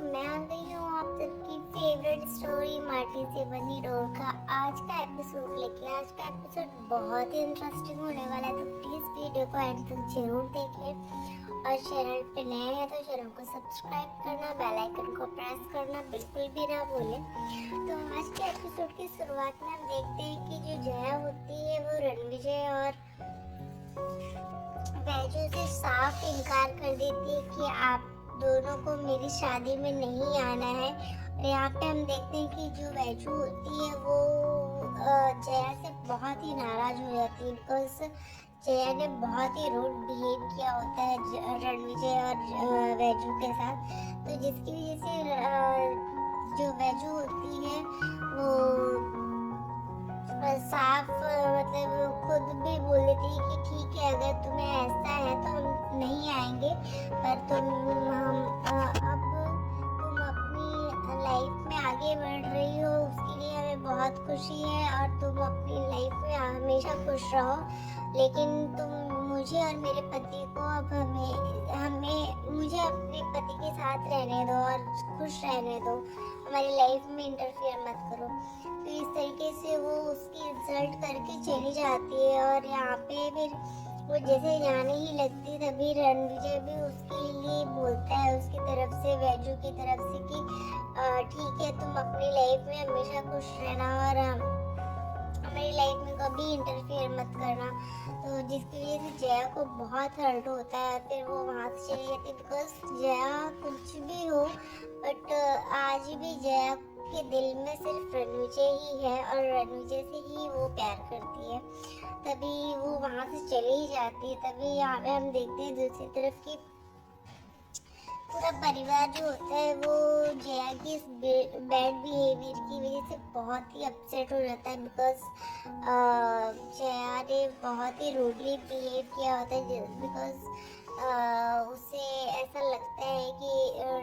मैं आ गई हूँ आप सबकी फेवरेट स्टोरी मार्टी से बनी डोर का आज का एपिसोड लेके। आज का एपिसोड बहुत ही इंटरेस्टिंग होने वाला है, तो प्लीज वीडियो को एंड तक जरूर देखें। और चैनल पे नए हैं तो चैनल को सब्सक्राइब करना, बेल आइकन को प्रेस करना बिल्कुल भी ना भूलें। तो आज के एपिसोड की शुरुआत में हम देखते हैं कि जो जया होती है वो रणविजय और वैजू से साफ इनकार कर देती है कि आप दोनों को मेरी शादी में नहीं आना है। और यहाँ पे हम देखते हैं कि जो वैजू होती है वो जया से बहुत ही नाराज हो जाती है, बिकॉज जया ने बहुत ही रूड बिहेव किया होता है रणविजय और वैजू के साथ। तो जिसकी वजह से जो वैजू होती है वो साफ मतलब खुद भी बोल देती है कि ठीक है, अगर तुम्हें ऐसा है तो हम नहीं आएंगे, पर अब तुम अपनी लाइफ में आगे बढ़ रही हो उसके लिए हमें बहुत खुशी है और तुम अपनी लाइफ में हमेशा खुश रहो। लेकिन तुम मुझे और मेरे पति को अब हमें हमें मुझे अपने पति के साथ रहने दो और खुश रहने दो, हमारी लाइफ में इंटरफेयर मत करो। तो इस तरीके से वो उसकी इंसल्ट करके चली जाती है। और यहाँ पे फिर वो जैसे जाने ही लगती तभी रणविजय भी उसके लिए बोलता है उसकी तरफ से, वैजू की तरफ से कि ठीक है, तुम अपनी लाइफ में हमेशा खुश रहना और हमारी लाइफ में कभी इंटरफेयर मत करना। तो जिसकी वजह से जया को बहुत हर्ट होता है, फिर वो वहाँ से चली जाती है। बिकॉज जया कुछ भी हो बट आज भी जया के दिल में सिर्फ रणविजय ही है और रणविजय से ही वो प्यार करती है। तभी वो वहाँ से चली ही जाती है। तभी यहाँ पे हम देखते हैं दूसरी तरफ की पूरा परिवार जो होता है वो जया की इस बैड बिहेवियर की वजह से बहुत ही अपसेट हो जाता है। बिकॉज जया ने बहुत ही रूडली बिहेव किया होता है, बिकॉज उसे ऐसा लगता है कि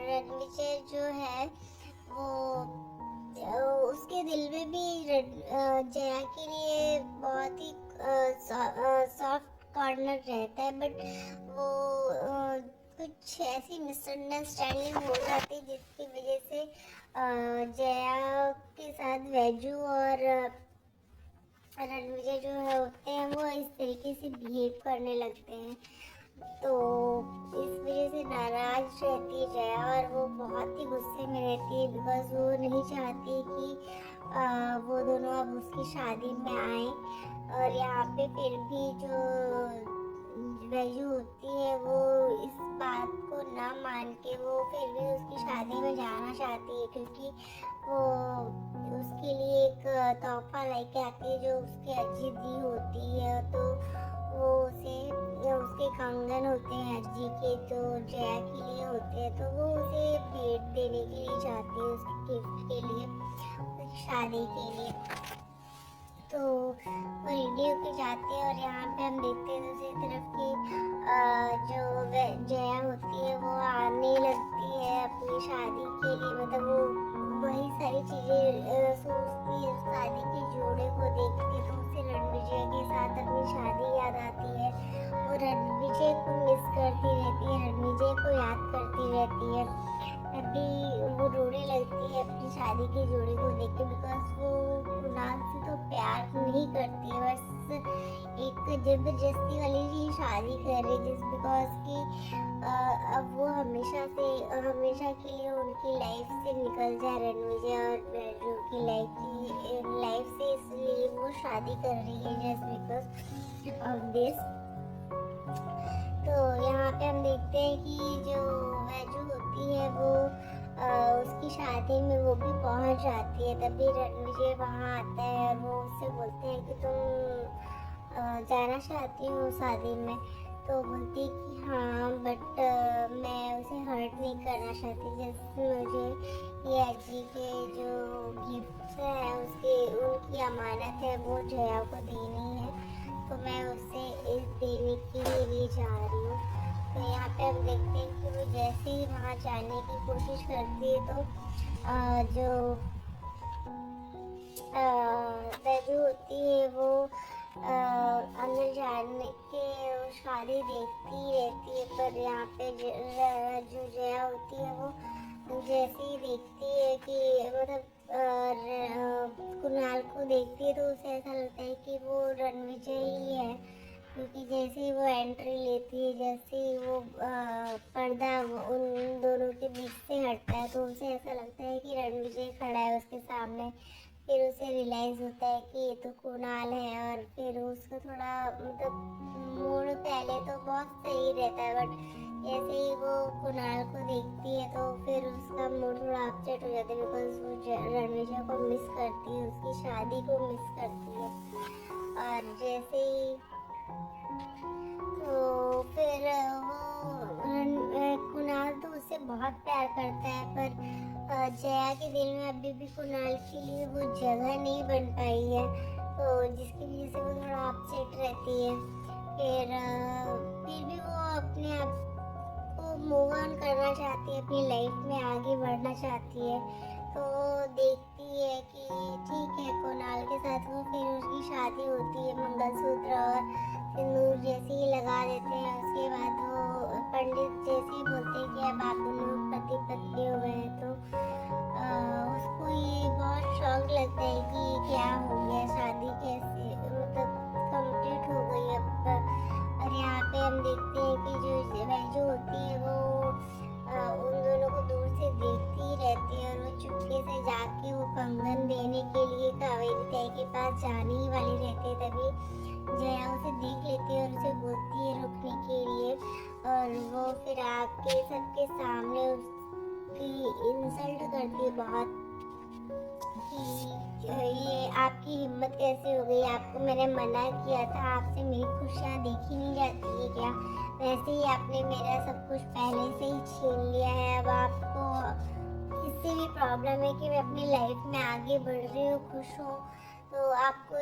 रणविजय जो है वो उसके दिल में भी जया के लिए बहुत ही सॉफ्ट कॉर्नर रहता है। बट वो कुछ ऐसी मिसअंडरस्टैंडिंग हो जाती है जिसकी वजह से जया के साथ वैजू और रणविजय जो है होते हैं वो इस तरीके से बिहेव करने लगते हैं। तो इस वजह से नाराज रहती है जया और वो बहुत ही गुस्से में रहती है, बिकॉज वो नहीं चाहती कि वो दोनों अब उसकी शादी में आए। और यहाँ पे फिर भी जो वैजू होती है वो इस बात को ना मान के वो फिर भी उसकी शादी में जाना चाहती है, क्योंकि वो उसके लिए एक तोहफा लेके आती है जो उसकी अज्जी दी होती है। तो वो उसे उसके कंगन होते हैं अज्जी के, तो जया के लिए होते हैं, तो वो उसे भेंट देने के लिए चाहती है, उसके गिफ्ट के लिए, उसकी शादी के लिए। तो वो रेडी होके जाते हैं और यहाँ पे हम देखते हैं दूसरी तरफ की जो जया होती है वो आने लगती है अपनी शादी के लिए। मतलब वो वही सारी चीजें सोचती है, शादी के जोड़े को देखती है तो उसे रणविजय के साथ अपनी शादी याद आती है। वो रणविजय को मिस करती रहती है, रणविजय को याद करती रहती है। तभी वो रोने लगती है अपनी शादी के जोड़े को देख के, बिकॉज वो कुणाल से तो प्यार नहीं करती है, बस एक जबरदस्ती वाली ही शादी कर रही है, बिकॉज कि अब वो हमेशा के लिए उनकी लाइफ से निकल जाए रणविजय और वैजू की लाइफ से, इसलिए वो शादी कर रही है जस्ट बिकॉज ऑफ दिस। तो यहाँ पे हम देखते हैं कि जो वैजू होती है वो उसकी शादी में वो भी पहुंच जाती है। तभी रणविजय वहाँ आता है और वो उससे बोलते हैं कि तुम जाना चाहती हो शादी में। तो बोलती है कि हाँ, बट मैं उसे हर्ट नहीं करना चाहती, जैसे मुझे ये अज्जी के जो गिफ्ट है उसके उनकी अमानत है वो जया को देनी है, तो मैं उसे इस देने के लिए जा रही हूँ। तो यहाँ पे हम देखते हैं कि वो जैसे ही वहाँ जाने की कोशिश करती है तो जो वैजू होती है वो अंदर जाने के शादी देखती रहती है। पर यहाँ पे जो जया होती है वो जैसे ही देखती है कि मतलब कुणाल को देखती है तो उसे ऐसा लगता है कि वो रणविजय ही है, क्योंकि जैसे ही वो एंट्री लेती है, जैसे ही वो पर्दा उन दोनों के बीच से हटता है तो उसे ऐसा लगता है कि रणविजय खड़ा है उसके सामने। फिर उसे रियलाइज होता है कि ये तो कुणाल है, और फिर उसका थोड़ा मतलब मूड पहले तो बहुत सही रहता है, बट जैसे ही वो कुणाल को देखती है तो फिर उसका मूड थोड़ा अपसेट हो जाता है, बिकॉज वो रणविजय को मिस करती है, उसकी शादी को मिस करती है। और जैसे ही तो फिर कुणाल तो उससे बहुत प्यार करता है, पर जया के दिल में अभी भी कुणाल के लिए वो जगह नहीं बन पाई है, तो जिसकी वजह से वो थोड़ा अपसेट रहती है। फिर भी वो अपने आप को मूव ऑन करना चाहती है, अपनी लाइफ में आगे बढ़ना चाहती है। तो देखती है कि ठीक है, कुणाल के साथ वो फिर उसकी शादी होती है, मंगलसूत्र और सिंदूर जैसे ही लगा देते हैं। उसके बाद वो पंडित जैसे ही बोलते हैं कि अब आप दोनों पति पत्नी हो गए हैं, तो उसको ये बहुत शौक लगता है कि क्या हो गया, शादी कैसे मतलब कंप्लीट हो गई अब। और यहाँ पे हम देखते हैं कि जो होती है वो उन दोनों को दूर से देखती ही रहती है, और वो चुपके से जाके वो कंगन देने के लिए कावेरी ताई के पास जाने ही वाली रहती है। तभी जया उसे देख लेती है और उसे बोलती है रुकने के लिए, और वो फिर आके सबके सामने उसकी इंसल्ट करती है बहुत, कि ये आपकी हिम्मत कैसे हो गई, आपको मैंने मना किया था, आपसे मेरी खुशियाँ देखी नहीं जाती है क्या, वैसे ही आपने मेरा सब कुछ पहले से ही छीन लिया है। अब आपको इससे भी प्रॉब्लम है कि मैं अपनी लाइफ में आगे बढ़ रही हूँ, खुश हूँ, तो आपको